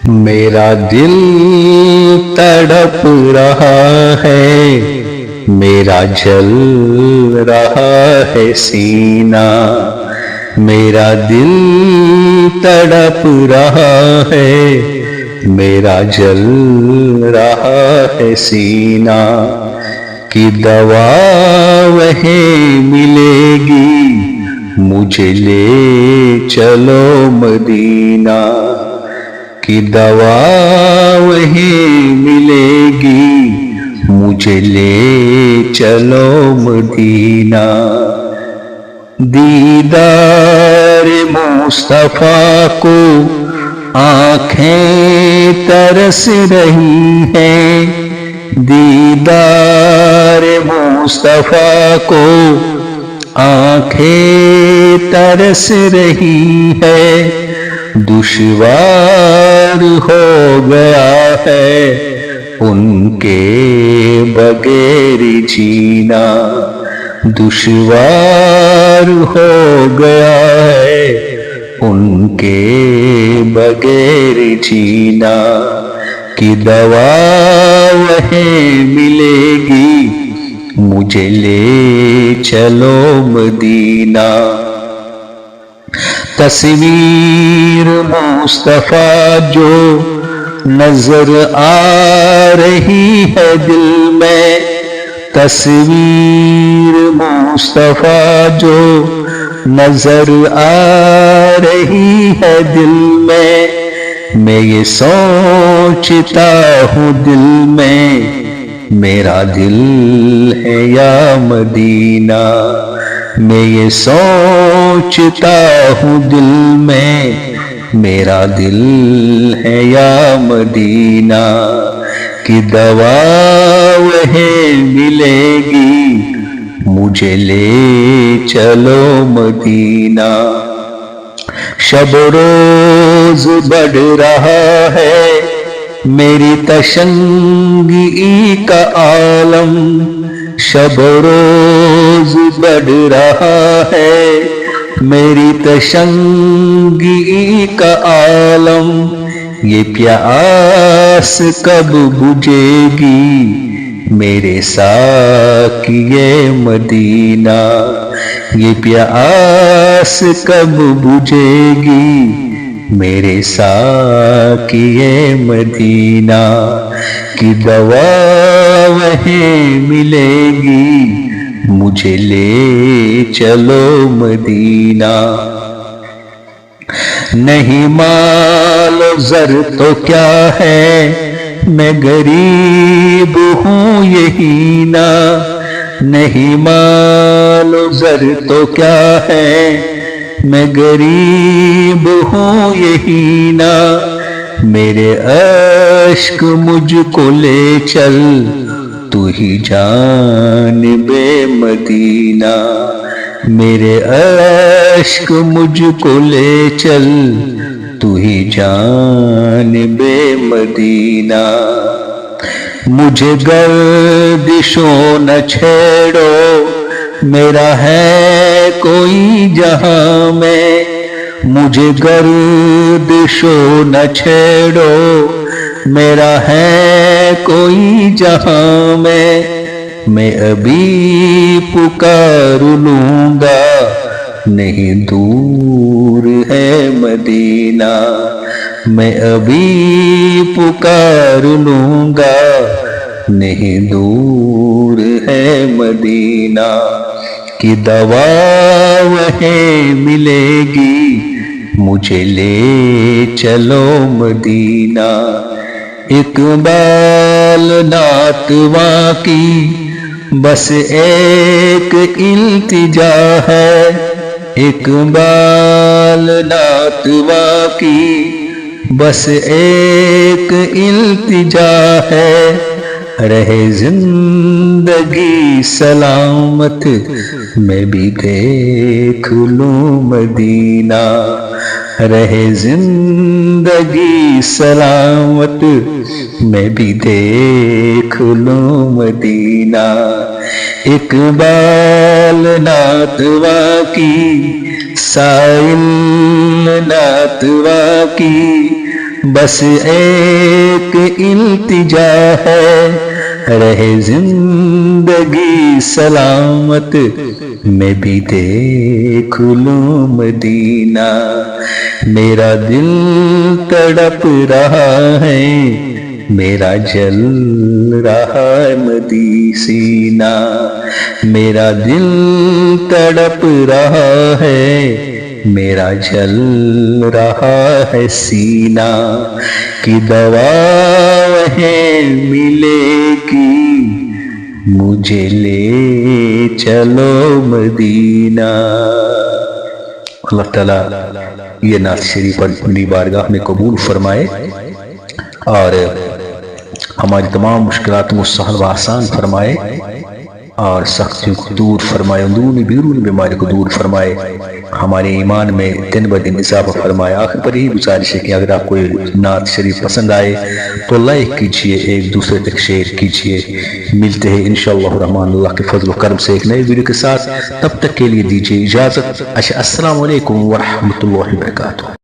میرا دل تڑپ رہا ہے، میرا جل رہا ہے سینہ، میرا دل تڑپ رہا ہے، میرا جل رہا ہے سینہ، کہ دوا وہیں ملے گی مجھے لے چلو مدینہ، کہ دوا وہیں ملے گی مجھے لے چلو مدینہ۔ دیدار مصطفیٰ کو آنکھیں ترس رہی ہیں، دیدار مصطفیٰ کو آنکھیں ترس رہی ہے، دشوار ہو گیا ہے ان کے بغیر جینا، دشوار ہو گیا ہے ان کے بغیر جینا، کہ دوا وہیں ملے گی مجھے لے چلو مدینہ۔ تصویر مصطفیٰ جو نظر آ رہی ہے دل میں، تصویر مصطفیٰ جو نظر آ رہی ہے دل میں یہ سوچتا ہوں دل میں میرا دل ہے یا مدینہ، میں یہ سوچتا ہوں دل میں میرا دل ہے یا مدینہ، کہ دوا وہیں ملے گی مجھے لے چلو مدینہ۔ شب روز بڑھ رہا ہے میری تشنگی کا عالم، شب روز بڑھ رہا ہے میری تشنگی کا عالم، یہ پیاس کب بجھے گی میرے ساقیِ مدینہ، یہ پیاس کب بجھے گی میرے ساقیِ مدینہ، کہ دوا وہیں ملے گی مجھے لے چلو مدینہ۔ نہیں مال و زر تو کیا ہے میں غریب ہوں یہی نا، نہیں مال و زر تو کیا ہے میں غریب ہوں یہی نا، میرے عشق مجھ کو لے چل تو ہی جانب مدینہ، میرے عشق مجھ کو لے چل تو ہی جانب مدینہ، مجھے گردشوں نہ چھیڑو میرا ہے کوئی جہاں میں، مجھے گردشوں نہ چھیڑو میرا ہے کوئی جہاں میں ابھی پکار لوں گا نہیں دور ہے مدینہ، میں ابھی پکار لوں گا نہیں دور ہے مدینہ، کہ دوا وہیں ملے گی مجھے لے چلو مدینہ۔ اقبال ناتواں کی بس ایک التجا ہے، اقبال ناتواں کی بس ایک التجا ہے، رہے زندگی سلامت میں بھی دیکھ لوں مدینہ، رہے زندگی سلامت میں بھی دیکھ لوں مدینہ۔ اقبال ناتواں کی، سائل ناتواں کی بس ایک التجا ہے، رہے زندگی سلامت میں بھی دیکھ لوں مدینہ، میرا دل تڑپ رہا ہے، میرا جل رہا ہے مدینہ، میرا دل تڑپ رہا ہے، میرا جل رہا ہے سینہ، کی دوا ہے ملے گی مجھے لے چلو مدینہ۔ اللہ تعالیٰ یہ نعت شریف اپنی بارگاہ میں قبول فرمائے اور ہماری تمام مشکلات کو سہل و آسان فرمائے اور سختیوں کو دور فرمائے، اندرونی بیرونی بیماری کو دور فرمائے، ہمارے ایمان میں دن بہ دن اضافہ فرمائے۔ آخر پر یہی گزارش ہے کہ اگر آپ کو نعت شریف پسند آئے تو لائک کیجئے، ایک دوسرے تک شیئر کیجئے۔ ملتے ہیں انشاءاللہ الرحمن اللہ کے فضل و کرم سے ایک نئے ویڈیو کے ساتھ، تب تک کے لیے دیجئے اجازت۔ السلام علیکم ورحمۃ اللہ وبرکاتہ۔